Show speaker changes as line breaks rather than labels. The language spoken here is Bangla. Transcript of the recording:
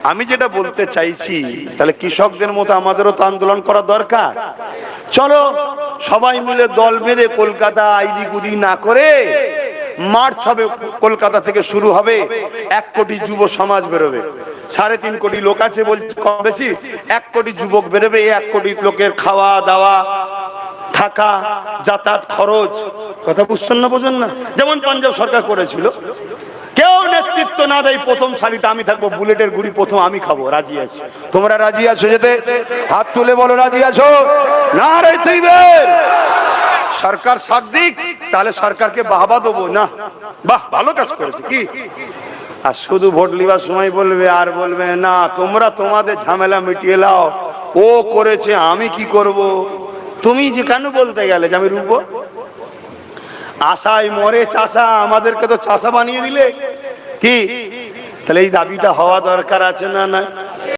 আমি যেটা বলতে চাইছি, তাহলে কৃষকদের মতো আমাদেরও তো আন্দোলন করা দরকার। চলো সবাই মিলে দল বেঁধে কলকাতা আইদি গুদি না করে মার্চ হবে, কলকাতা থেকে শুরু হবে। 1 কোটি যুব সমাজ বেরোবে, 3.5 কোটি লোক আছে বলছে, কম বেশি 1 কোটি যুবক বেরোবে। এই 1 কোটি লোকের খাওয়া দাওয়া থাকা যাতায়াত খরচ, কথা বুঝছেন না বোঝেন না? যেমন পাঞ্জাব সরকার করেছিল, কেউ নেতৃত্ব না দেয়, প্রথম সারিতে আমি থাকবো, বুলেটের গুড়ি প্রথম আমি খাবো, রাজি আছি? তোমরা রাজি আছো যেতে? হাত তুলে বলো রাজি আছো? না রে তুইবের সরকার সাথ দিক, তাহলে সরকারকে বাহবা দেবো না, বাহ ভালো কাজ করেছে কি। আর শুধু ভোট লিবার সময় বলবে আর বলবে না তোমরা তোমাদের ঝামেলা মিটিয়ে লাও, ও করেছে আমি কি করব। তুমি যে কেন বলতে গেলে যে আমি রুবো? আশায় মরে চাষা, আমাদেরকে তো চাষা বানিয়ে দিলে কি? তাহলে এই দাবিটা হওয়া দরকার আছে না? না